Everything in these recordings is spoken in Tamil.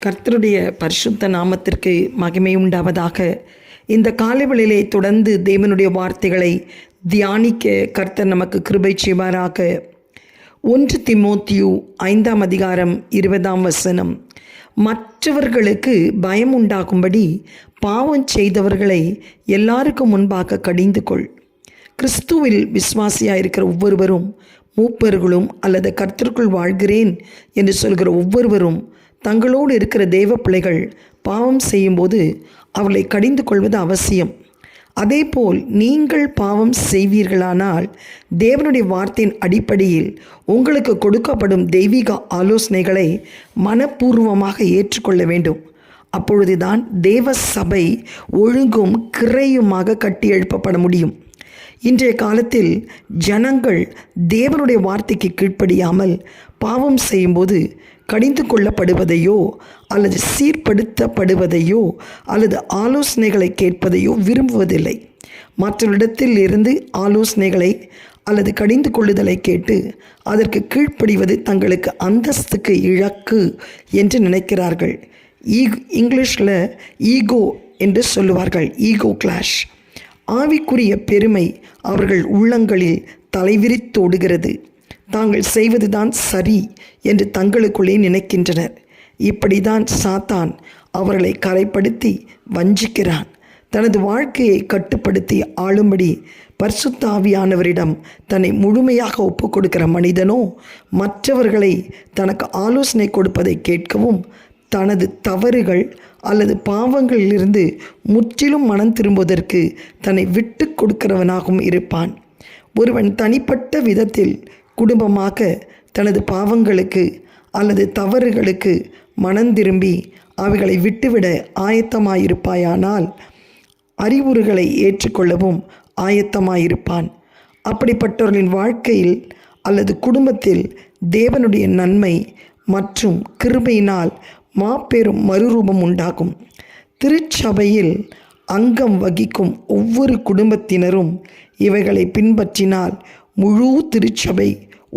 கர்த்தருடைய பரிசுத்த நாமத்திற்கு மகிமை உண்டாவதாக. இந்த காலைவெளியிலே தொடர்ந்து தேவனுடைய வார்த்தைகளை தியானிக்க கர்த்தர் நமக்கு கிருபை செய்வாராக. 1 தீமோத்தேயு 5ஆம் அதிகாரம் 20ஆம் வசனம். மற்றவர்களுக்கு பயம் உண்டாகும்படி பாவம் செய்தவர்களை எல்லாருக்கும் முன்பாக கடிந்து கொள். கிறிஸ்துவில் விசுவாசியாயிருக்கிற ஒவ்வொருவரும், மூப்பர்களும் அல்லது கர்த்தருக்குள் வாழ்கிறேன் என்று சொல்கிற ஒவ்வொருவரும் தங்களோடு இருக்கிற தேவ பிள்ளைகள் பாவம் செய்யும்போது அவர்களை கடிந்து கொள்வது அவசியம். அதேபோல் நீங்கள் பாவம் செய்வீர்களானால் தேவனுடைய வார்த்தையின் அடிப்படையில் உங்களுக்கு கொடுக்கப்படும் தெய்வீக ஆலோசனைகளை மனப்பூர்வமாக ஏற்றுக்கொள்ள வேண்டும். அப்பொழுதுதான் தேவ சபை ஒழுங்கும் கிரையுமாக கட்டி எழுப்பப்பட முடியும். இன்றைய காலத்தில் ஜனங்கள் தேவனுடைய வார்த்தைக்கு கீழ்ப்படியாமல் பாவம் செய்யும்போது கடிந்து கொள்ளப்படுவதையோ அல்லது சீர்படுத்தப்படுவதையோ அல்லது ஆலோசனைகளை கேட்பதையோ விரும்புவதில்லை. மற்றவரிடத்தில் இருந்து ஆலோசனைகளை அல்லது கடிந்து கொள்ளுதலை கேட்டு அதற்கு கீழ்ப்படிவது தங்களுக்கு அந்தஸ்துக்கு இழக்கு என்று நினைக்கிறார்கள். இங்கிலீஷில் ஈகோ என்று சொல்லுவார்கள், ஈகோ கிளாஷ். ஆவிக்குரிய பெருமை அவர்கள் உள்ளங்களில் தலைவிரித்தோடுகிறது. தாங்கள் செய்வதுதான் சரி என்று தங்களுக்குள்ளே நினைக்கின்றனர். இப்படிதான் சாத்தான் அவர்களை கரைப்படுத்தி வஞ்சிக்கிறான். தனது வாழ்க்கையை கட்டுப்படுத்தி ஆளும்படி பரிசுத்த ஆவியானவரிடம் தன்னை முழுமையாக ஒப்புக் கொடுக்கிற மனிதனோ மற்றவர்களை தனக்கு ஆலோசனை கொடுப்பதை கேட்கவும் தனது தவறுகள் அல்லது பாவங்களிலிருந்து முற்றிலும் மனம் திரும்புவதற்கு தன்னை விட்டு கொடுக்கிறவனாகவும் இருப்பான். ஒருவன் தனிப்பட்ட விதத்தில் குடும்பமாக தனது பாவங்களுக்கு அல்லது தவறுகளுக்கு மனம் திரும்பி அவைகளை விட்டுவிட ஆயத்தமாயிருப்பாயானால் அறிவுரைகளை ஏற்றுக்கொள்ளவும் ஆயத்தமாயிருப்பான். அப்படிப்பட்டவர்களின் வாழ்க்கையில் அல்லது குடும்பத்தில் தேவனுடைய நன்மை மற்றும் கிருபையினால் மாபெரும் மறுரூபம் உண்டாகும். திருச்சபையில் அங்கம் வகிக்கும் ஒவ்வொரு குடும்பத்தினரும் இவைகளை பின்பற்றினால் முழு திருச்சபை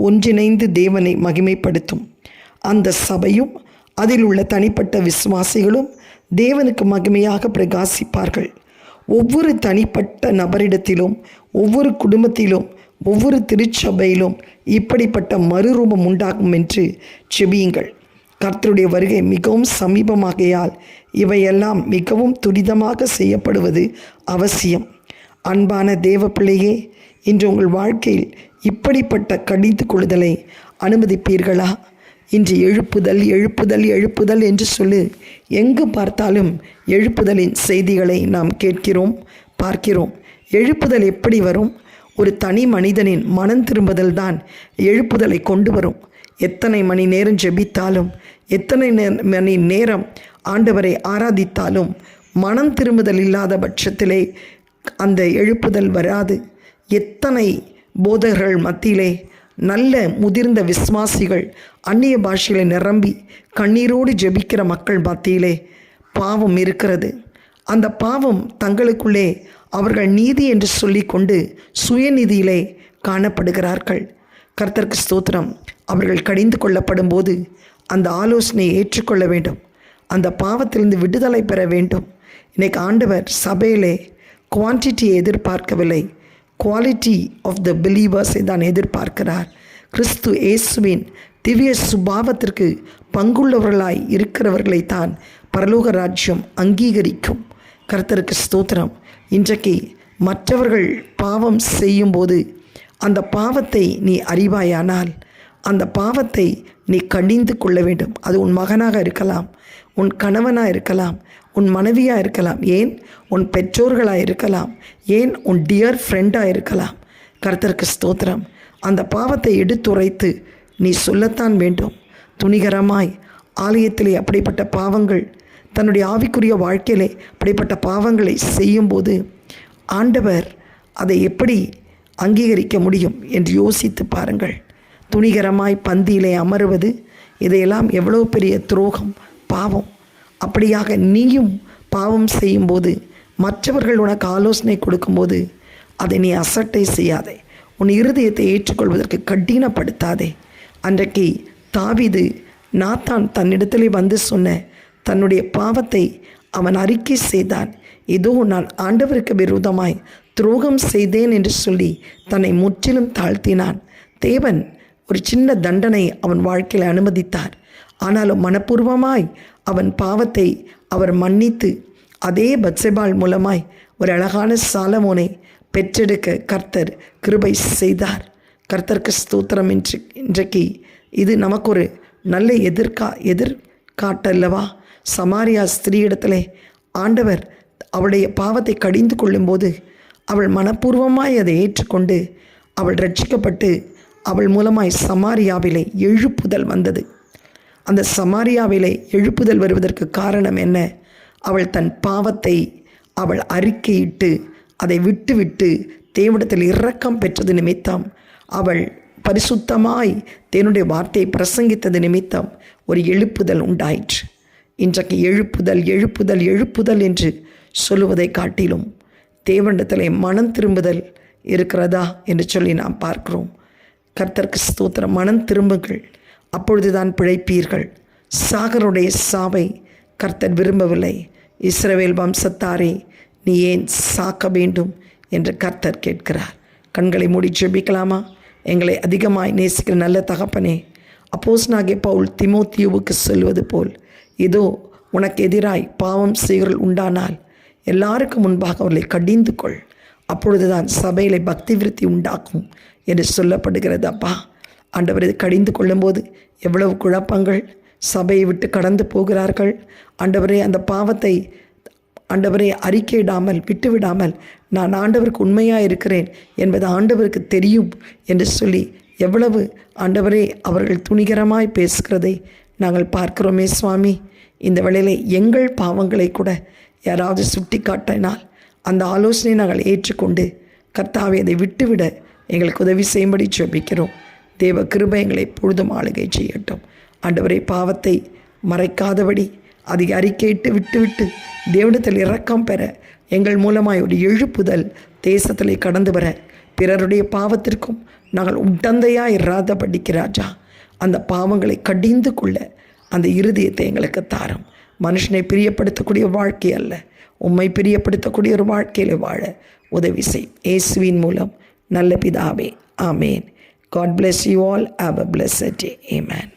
ஒன்றிணைந்து தேவனை மகிமைப்படுத்தும். அந்த சபையும் அதில் உள்ள தனிப்பட்ட விசுவாசிகளும் தேவனுக்கு மகிமையாக பிரகாசிப்பார்கள். ஒவ்வொரு தனிப்பட்ட நபரிடத்திலும், ஒவ்வொரு குடும்பத்திலும், ஒவ்வொரு திருச்சபையிலும் இப்படிப்பட்ட மறுரூபம் உண்டாகும் என்று செபியுங்கள். கர்த்தருடைய வருகை மிகவும் சமீபமாகையால் இவையெல்லாம் மிகவும் துரிதமாக செய்யப்படுவது அவசியம். அன்பான தேவ பிள்ளையே, இன்று உங்கள் வாழ்க்கையில் இப்படிப்பட்ட கடிந்து கொள்ளுதலை அனுமதிப்பீர்களா? இன்று எழுப்புதல் எழுப்புதல் எழுப்புதல் என்று சொல்லி எங்கு பார்த்தாலும் எழுப்புதலின் செய்திகளை நாம் கேட்கிறோம், பார்க்கிறோம். எழுப்புதல் எப்படி வரும்? ஒரு தனி மனிதனின் மனம் திரும்புதல் தான் எழுப்புதலை கொண்டு வரும். எத்தனை மணி நேரம் ஜெபித்தாலும், எத்தனை மணி நேரம் ஆண்டவரை ஆராதித்தாலும் மனம் திரும்புதல் இல்லாத பட்சத்திலே அந்த எழுப்புதல் வராது. எத்தனை போதகர்கள் மத்தியிலே நல்ல முதிர்ந்த விசுவாசிகள் அந்நிய பாஷைகளை நிரம்பி கண்ணீரோடு ஜெபிக்கிற மக்கள் மத்தியிலே பாவம் இருக்கிறது. அந்த பாவம் தங்களுக்குள்ளே அவர்கள் நீதி என்று சொல்லி கொண்டு சுயநீதியிலே காணப்படுகிறார்கள். கர்த்தருக்கு ஸ்தோத்திரம். அவர்கள் கடிந்து கொள்ளப்படும் போது அந்த ஆலோசனையை ஏற்றுக்கொள்ள வேண்டும். அந்த பாவத்திலிருந்து விடுதலை பெற வேண்டும். இன்னைக்கு ஆண்டவர் சபையிலே குவான்டிட்டியை எதிர்பார்க்கவில்லை, குவாலிட்டி ஆஃப் த பிலீவர்ஸை தான் எதிர்பார்க்கிறார். கிறிஸ்து இயேசுவின் திவ்ய சுபாவத்திற்கு பங்குள்ளவர்களாய் இருக்கிறவர்களை தான் பரலோக ராஜ்யம் அங்கீகரிக்கும். கர்த்தருக்கு ஸ்தோத்திரம். இன்றைக்கு மற்றவர்கள் பாவம் செய்யும்போது அந்த பாவத்தை நீ அறிவாயானால் அந்த பாவத்தை நீ கடிந்து கொள்ள வேண்டும். அது உன் மகனாக இருக்கலாம், உன் கணவனாக இருக்கலாம், உன் மனைவியாக இருக்கலாம், ஏன் உன் பெற்றோர்களாக இருக்கலாம், ஏன் உன் டியர் ஃப்ரெண்டாக இருக்கலாம். கர்த்தருக்கு ஸ்தோத்திரம். அந்த பாவத்தை எடுத்துரைத்து நீ சொல்லத்தான் வேண்டும். துணிகரமாய் ஆலயத்திலே அப்படிப்பட்ட பாவங்கள், தன்னுடைய ஆவிக்குரிய வாழ்க்கையிலே அப்படிப்பட்ட பாவங்களை செய்யும்போது ஆண்டவர் அதை எப்படி அங்கீகரிக்க முடியும் என்று யோசித்து பாருங்கள். துணிகரமாய் பந்தியிலே அமருவது, இதையெல்லாம் எவ்வளோ பெரிய துரோகம், பாவம். அப்படியாக நீயும் பாவம் செய்யும்போது மற்றவர்கள் உனக்கு ஆலோசனை கொடுக்கும்போது அதை நீ அசட்டை செய்யாதே. உன் இருதயத்தை ஏற்றுக்கொள்வதற்கு கடினப்படுத்தாதே. அன்றைக்கு தாவீது நாத்தான் தன்னிடத்திலே வந்து சொன்ன தன்னுடைய பாவத்தை அவன் அறிக்கை செய்தான். இதோ நான் ஆண்டவருக்கு விரோதமாய் துரோகம் செய்தேன் என்று சொல்லி தன்னை முற்றிலும் தாழ்த்தினான். தேவன் ஒரு சின்ன தண்டனை அவன் வாழ்க்கையில் அனுமதித்தார். ஆனாலும் மனப்பூர்வமாய் அவன் பாவத்தை அவர் மன்னித்து அதே பத்சேபாள் மூலமாய் ஒரு அழகான சாலமோனை பெற்றெடுக்க கர்த்தர் கிருபை செய்தார். கர்த்தருக்கு ஸ்தோத்திரம். இன்றைக்கு இது நமக்கு ஒரு நல்ல எதிர்காட்டல்லவா? சமாரியா ஸ்திரீயிடத்திலே ஆண்டவர் அவளுடைய பாவத்தை கடிந்து கொள்ளும்போது அவள் மனப்பூர்வமாய் அதை ஏற்றுக்கொண்டு அவள் ரட்சிக்கப்பட்டு அவள் மூலமாய் சமாரியாவிலே எழுப்புதல் வந்தது. அந்த சமாரியாவிலே எழுப்புதல் வருவதற்கு காரணம் என்ன? அவள் தன் பாவத்தை அவள் அறிக்கையிட்டு அதை விட்டுவிட்டு தேவனிடத்தில் இரக்கம் பெற்றது நிமித்தம், அவள் பரிசுத்தமாய் தேவனுடைய வார்த்தையை பிரசங்கித்தது நிமித்தம் ஒரு எழுப்புதல் உண்டாயிற்று. இன்றைக்கு எழுப்புதல் எழுப்புதல் எழுப்புதல் என்று சொல்லுவதை காட்டிலும் தேவனிடத்திலே மனம் திரும்புதல் இருக்கிறதா என்று சொல்லி நாம் பார்க்கிறோம். கர்த்தருக்கு ஸ்தோத்திரம். மனம் திரும்புங்கள், அப்பொழுதுதான் பிழைப்பீர்கள். சாகருடைய சாவை கர்த்தர் விரும்பவில்லை. இஸ்ரவேல் வம்சத்தாரே, நீ ஏன் சாக்க வேண்டும் என்று கர்த்தர் கேட்கிறார். கண்களை மூடி ஜெபிக்கலாமா? எங்களை அதிகமாய் நேசிக்கிற நல்ல தகப்பனே, அப்போஸ்தலனாகிய பவுல் தீமோத்தேயுவுக்கு சொல்வது போல், இதோ உனக்கு எதிராய் பாவம் செய்கிறவர்கள் உண்டானால் எல்லாருக்கும் முன்பாக அவர்களை கடிந்து கொள், அப்பொழுதுதான் சபையிலே பக்தி விருத்தி உண்டாக்கும் என்று சொல்லப்படுகிறது. அப்பா ஆண்டவர் இதை கடிந்து கொள்ளும்போது எவ்வளவு குழப்பங்கள், சபையை விட்டு கடந்து போகிறார்கள். ஆண்டவரே, அந்த பாவத்தை ஆண்டவரை அறிக்கையிடாமல் விட்டுவிடாமல் நான் ஆண்டவருக்கு உண்மையாக இருக்கிறேன் என்பது ஆண்டவருக்கு தெரியும் என்று சொல்லி எவ்வளவு ஆண்டவரே அவர்கள் துணிகரமாய் பேசுகிறதை நாங்கள் பார்க்கிறோமே சுவாமி. இந்த வேளையிலே எங்கள் பாவங்களை கூட யாராவது சுட்டி காட்டினால் அந்த ஆலோசனை நாங்கள் ஏற்றுக்கொண்டு கர்த்தாவை அதை விட்டுவிட எங்களுக்கு உதவி செய்யும்படி ஜெபிக்கிறோம். தேவ கிருபை எங்களை பொழுதும் ஆளுகை செய்யட்டும். ஆண்டவரை பாவத்தை மறைக்காதபடி அதை அறிக்கையிட்டு விட்டுவிட்டு தேவனிடத்தில் இரக்கம் பெற எங்கள் மூலமாய் ஒரு எழுப்புதல் தேசத்திலே கடந்து வர, பிறருடைய பாவத்திற்கும் நாங்கள் உடந்தையாக இராதபடிக்கு ராஜா அந்த பாவங்களை கடிந்து கொள்ள அந்த இருதயத்தை எங்களுக்கு தாரும். மனுஷனை பிரியப்படுத்தக்கூடிய வாழ்க்கை அல்ல, உம்மை பிரியப்படுத்தக்கூடிய ஒரு வாழ்க்கையில் வாழ உதவி செய். இயேசுவின் மூலம் நல்ல பிதாவே, ஆமேன். God bless you all. Have a blessed day. Amen.